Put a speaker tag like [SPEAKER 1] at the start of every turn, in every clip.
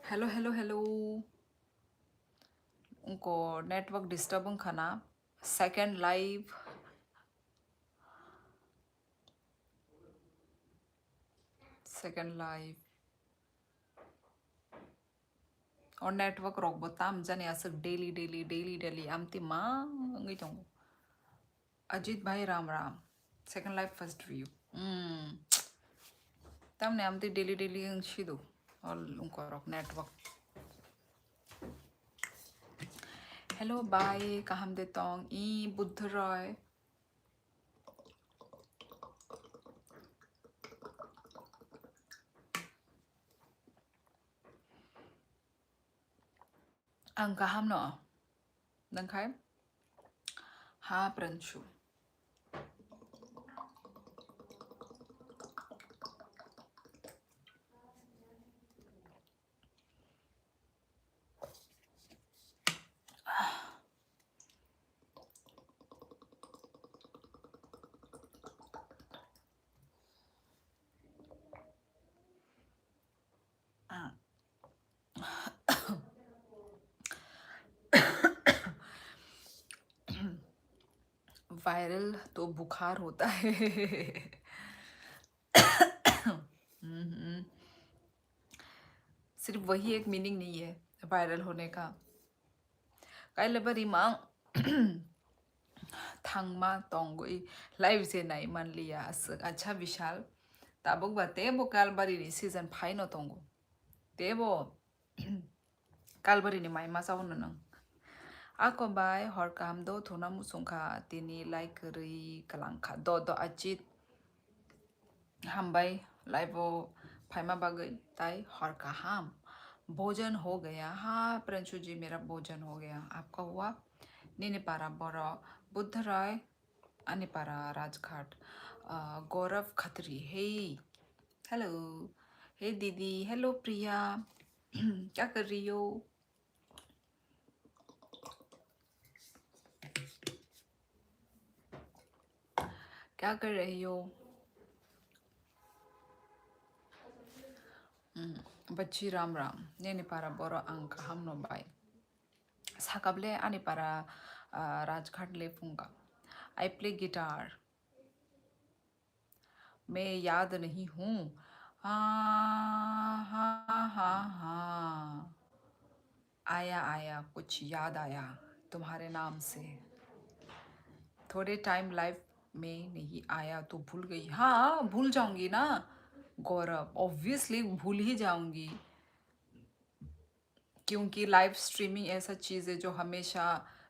[SPEAKER 1] Hello hello hello. उनको network disturb खाना second live second live और नेटवर्क रोक बताम जाने असक डेली डेली डेली डेली आमती मांगी जाऊँ अजीत भाई Ram Ram second live first view तमने आमती डेली डेली शिदो और उनको रोक नेटवर्क हेलो बाय कहम देतों ई बुद्ध रॉय अंग कहम नो नंखाय हाँ प्रंशु वायरल तो बुखार होता है सिर्फ वही एक मीनिंग नहीं है वायरल होने का काइले बरी मांग थांगमा तोंगई लाइव से नहीं मान लिया अच्छा विशाल ताबुक बाते बो कालबारी नि सीजन फाइनो तोंगो तेबो कालबारी नि माइ मा जावनो नों आको बाय हर काम दो थोना मुसुंखा तिनी लाइक रै कलांखा दो अचित हामबाई लाइवो फाइमा बागई ताई हर का हम भोजन हो गया हाँ प्रिंशु जी मेरा भोजन हो गया आपका हुआ निनिपारा बड़ा बुद्ध राय अनिपारा राजघाट गौरव खत्री हे हेलो हे दीदी हेलो प्रिया क्या कर रही हो क्या कर रही हो बच्ची राम राम निनिपारा बड़ा अंक हम नो बाय साकबले अनिपारा राजघाट ले फूंगा आई प्ले गिटार मैं याद नहीं हूँ हाँ हाँ हाँ हाँ आया आया कुछ याद आया तुम्हारे नाम से थोड़े टाइम लाइफ में नहीं आया तो भूल गई हाँ भूल जाऊंगी ना गौरव ऑब्वियसली भूल ही जाऊंगी क्योंकि लाइव स्ट्रीमिंग ऐसा चीज़ है जो हमेशा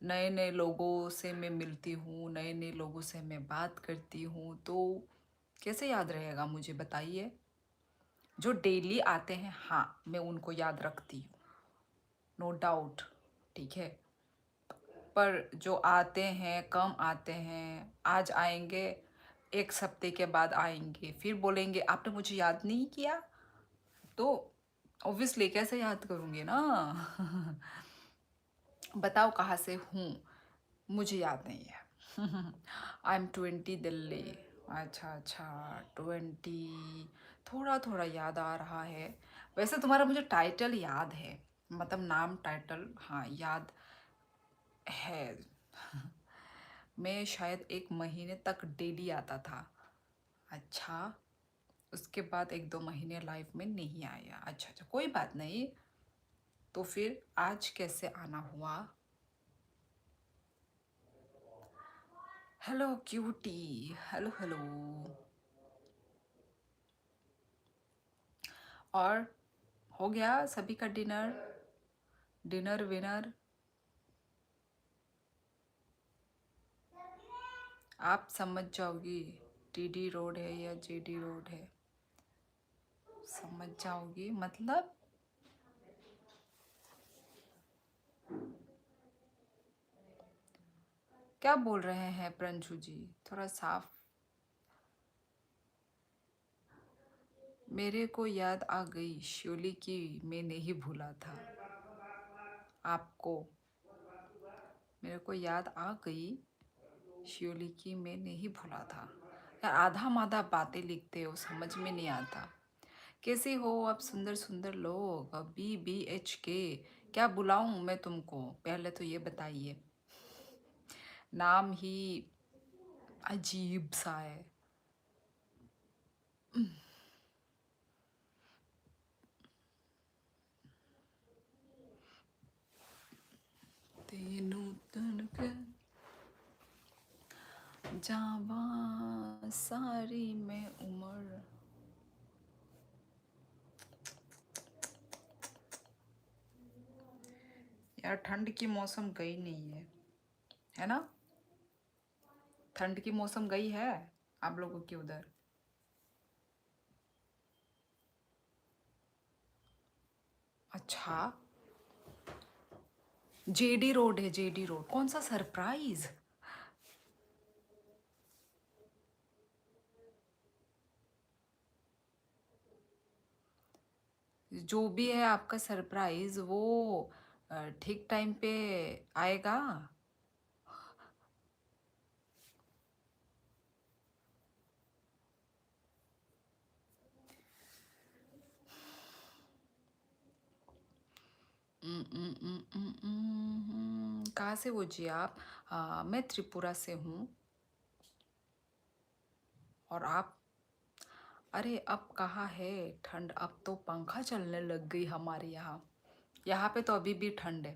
[SPEAKER 1] नए नए लोगों से मैं मिलती हूँ नए नए लोगों से मैं बात करती हूँ तो कैसे याद रहेगा मुझे बताइए जो डेली आते हैं हाँ मैं उनको याद रखती हूँ नो डाउट ठीक है पर जो आते हैं कम आते हैं आज आएंगे एक हफ्ते के बाद आएंगे फिर बोलेंगे आपने मुझे याद नहीं किया तो ऑब्वियसली कैसे याद करूँगी ना बताओ कहाँ से हूँ मुझे याद नहीं है आई एम 20 दिल्ली अच्छा अच्छा 20 थोड़ा थोड़ा याद आ रहा है वैसे तुम्हारा मुझे टाइटल याद है मतलब नाम टाइटल हाँ याद है मैं शायद एक महीने तक डेली आता था अच्छा उसके बाद एक दो महीने लाइफ में नहीं आया अच्छा अच्छा कोई बात नहीं तो फिर आज कैसे आना हुआ हेलो क्यूटी हेलो हेलो और हो गया सभी का डिनर डिनर विनर आप समझ जाओगी टीडी रोड है या जेडी रोड है समझ जाओगी मतलब क्या बोल रहे हैं प्रंशु जी थोड़ा साफ मेरे को याद आ गई श्योली की मैं नहीं भूला था आपको मेरे को याद आ गई श्योली की मैं नहीं भूला था यार आधा माधा बातें लिखते हो समझ में नहीं आता कैसे हो आप सुंदर सुंदर लोग? BBHK क्या बुलाऊं मैं तुमको? पहले तो ये बताइए। नाम ही अजीब सा है। तेनू तनक जावा सारी में उम्र। यार ठंड की मौसम गई नहीं है ना? ठंड की मौसम गई है आप लोगों के उधर? अच्छा। JD रोड है, JD रोड। कौन सा सरप्राइज? जो भी है आपका सरप्राइज वो ठीक टाइम पे आएगा? कहाँ से हो जी आप? मैं त्रिपुरा से हूँ। और आप? अरे अब कहाँ है ठंड? अब तो पंखा चलने लग गई हमारे यहाँ। यहाँ पे तो अभी भी ठंड है।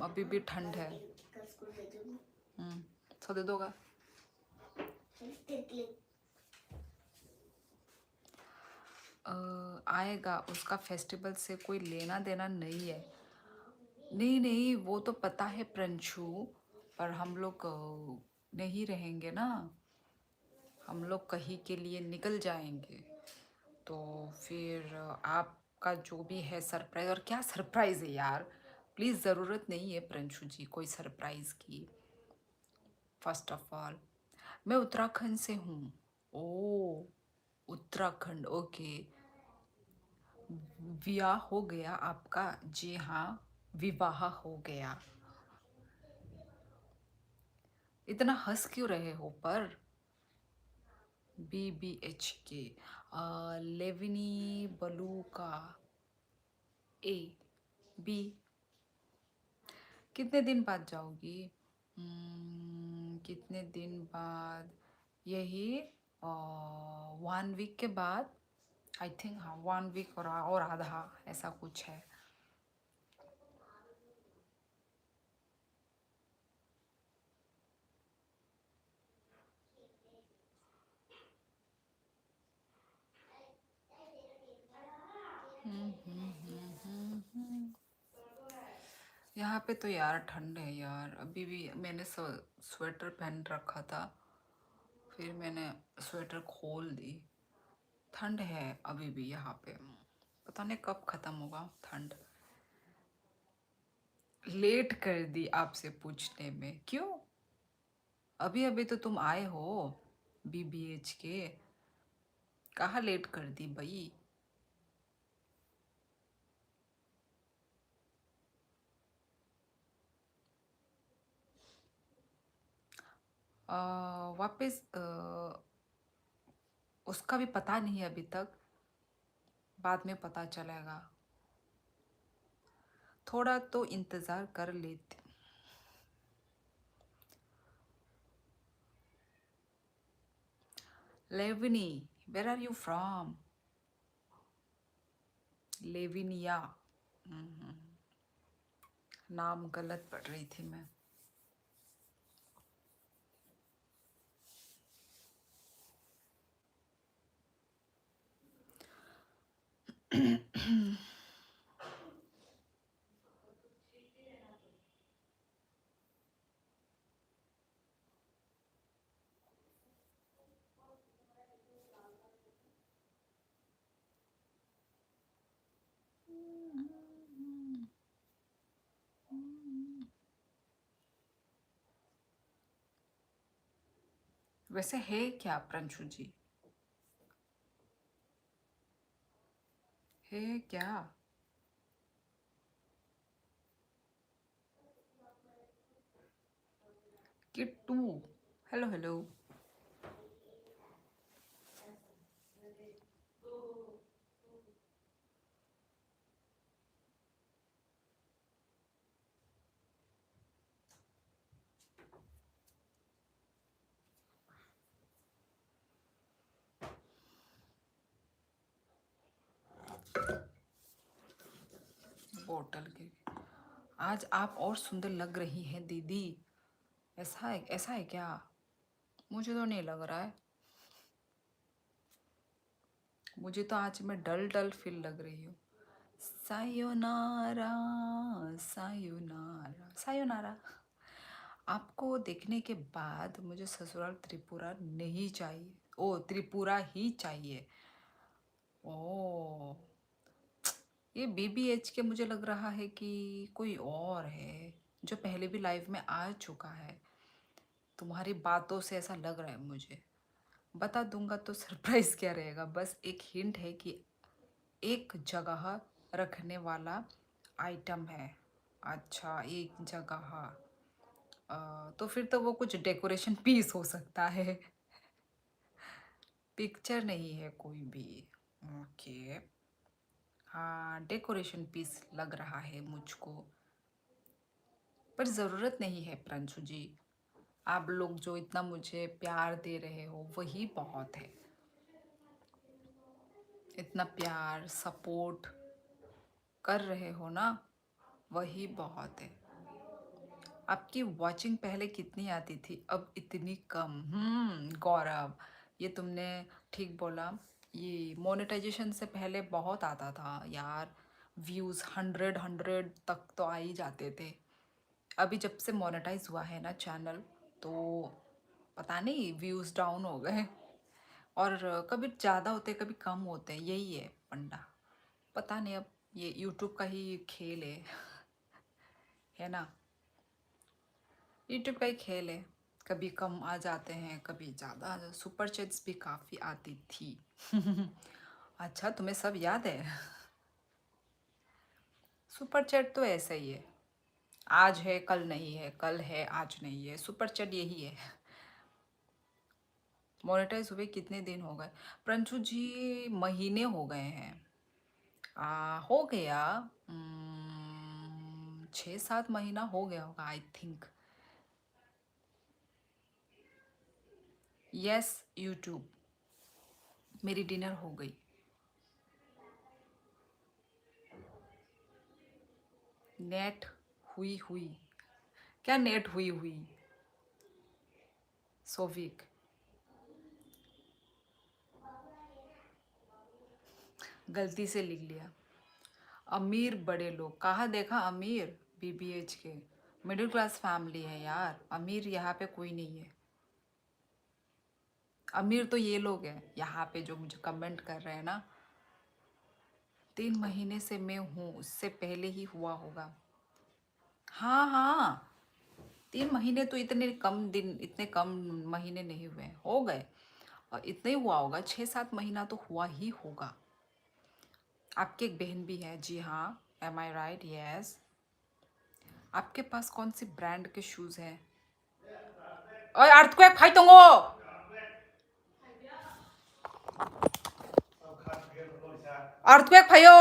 [SPEAKER 1] अभी भी ठंड है। सो दे दोगा? आएगा, उसका फेस्टिवल से कोई लेना देना नहीं है। नहीं नहीं, वो तो पता है प्रिंशु। पर हम लोग नहीं रहेंगे ना। हम लोग कहीं के लिए निकल जाएंगे। तो फिर आपका जो भी है सरप्राइज। और क्या सरप्राइज है यार? प्लीज़ ज़रूरत नहीं है प्रिंशु जी कोई सरप्राइज की। फर्स्ट ऑफ ऑल मैं उत्तराखंड से हूँ। ओ, उत्तराखंड, ओके। विवाह हो गया आपका? जी हाँ, विवाह हो गया। इतना हंस क्यों रहे हो पर? BBHK लेविनी बलू का A B। कितने दिन बाद जाओगी? कितने दिन बाद? यही 1 वीक के बाद। आई थिंक हाँ, 1 वीक और आधा ऐसा कुछ है। यहाँ पे तो यार ठंड है यार। अभी भी मैंने स्वेटर पहन रखा था, फिर मैंने स्वेटर खोल दी। ठंड है अभी भी यहाँ पे। पता नहीं कब खत्म होगा ठंड। लेट कर दी आपसे पूछने में, क्यों? अभी अभी तो तुम आए हो BBHK। कहाँ लेट कर दी भाई? वापस उसका भी पता नहीं है अभी तक। बाद में पता चलेगा। थोड़ा तो इंतज़ार कर लेते। लेविनी, वेर आर यू फ्रॉम? लेविनिया। हम्म, नाम गलत पढ़ रही थी मैं। वैसे है क्या प्रंशु जी? है क्या? किट्टू। Hello hello. बोतल की। आज आप और सुंदर लग रही हैं दीदी। ऐसा है क्या? मुझे तो नहीं लग रहा है। मुझे तो आज मैं डल डल फील लग रही हूँ। Sayonara, sayonara, sayonara. आपको देखने के बाद मुझे ससुराल त्रिपुरा नहीं चाहिए। ओ, त्रिपुरा ही चाहिए। ओ, ये बीबीएच के मुझे लग रहा है कि कोई और है जो पहले भी लाइव में आ चुका है। तुम्हारी बातों से ऐसा लग रहा है मुझे। बता दूंगा तो सरप्राइज क्या रहेगा। बस एक हिंट है कि एक जगह रखने वाला आइटम है। अच्छा, एक जगह। तो फिर तो वो कुछ डेकोरेशन पीस हो सकता है। पिक्चर नहीं है कोई भी। ओके। हाँ, डेकोरेशन पीस लग रहा है मुझको। पर ज़रूरत नहीं है प्रांशु जी। आप लोग जो इतना मुझे प्यार दे रहे हो वही बहुत है। इतना प्यार सपोर्ट कर रहे हो ना, वही बहुत है। आपकी वॉचिंग पहले कितनी आती थी, अब इतनी कम। गौरव, ये तुमने ठीक बोला। ये मोनेटाइजेशन से पहले बहुत आता था यार। व्यूज़ 100 तक तो आ ही जाते थे। अभी जब से मोनेटाइज हुआ है ना चैनल, तो पता नहीं व्यूज़ डाउन हो गए। और कभी ज़्यादा होते कभी कम होते हैं, यही है पंडा। पता नहीं, अब ये यूट्यूब का ही खेल है ना। यूट्यूब का ही खेल है। कभी कम आ जाते हैं, कभी ज़्यादा आ जाते। सुपर चैट्स भी काफ़ी आती थी। अच्छा, तुम्हें सब याद है। सुपर चैट तो ऐसा ही है। आज है कल नहीं है, कल है आज नहीं है। सुपर चैट यही है। मोनेटाइज हुए कितने दिन हो गए प्रंशु जी? महीने हो गए हैं। हो गया। 6-7 महीना हो गया होगा आई थिंक। Yes, YouTube. मेरी डिनर हो गई। नेट हुई हुई। क्या नेट हुई हुई? सोविक। गलती से लिख लिया। अमीर बड़े लोग कहाँ देखा? अमीर बीबीएच के मिडिल क्लास फैमिली है यार। अमीर यहाँ पे कोई नहीं है। अमीर तो ये लोग हैं यहाँ पे जो मुझे कमेंट कर रहे हैं ना। 3 महीने से मैं हूँ, उससे पहले ही हुआ होगा। हाँ हाँ, 3 महीने तो इतने कम दिन, इतने कम महीने नहीं हुए, हो गए। और इतना ही हुआ होगा, 6-7 महीना तो हुआ ही होगा। आपकी एक बहन भी है, जी हाँ। एम आई राइट? यस। आपके पास कौन सी ब्रांड के शूज़ हैं? ओए अर्थक्वेक फाइट होंगो। अर्थक्वेक फायो।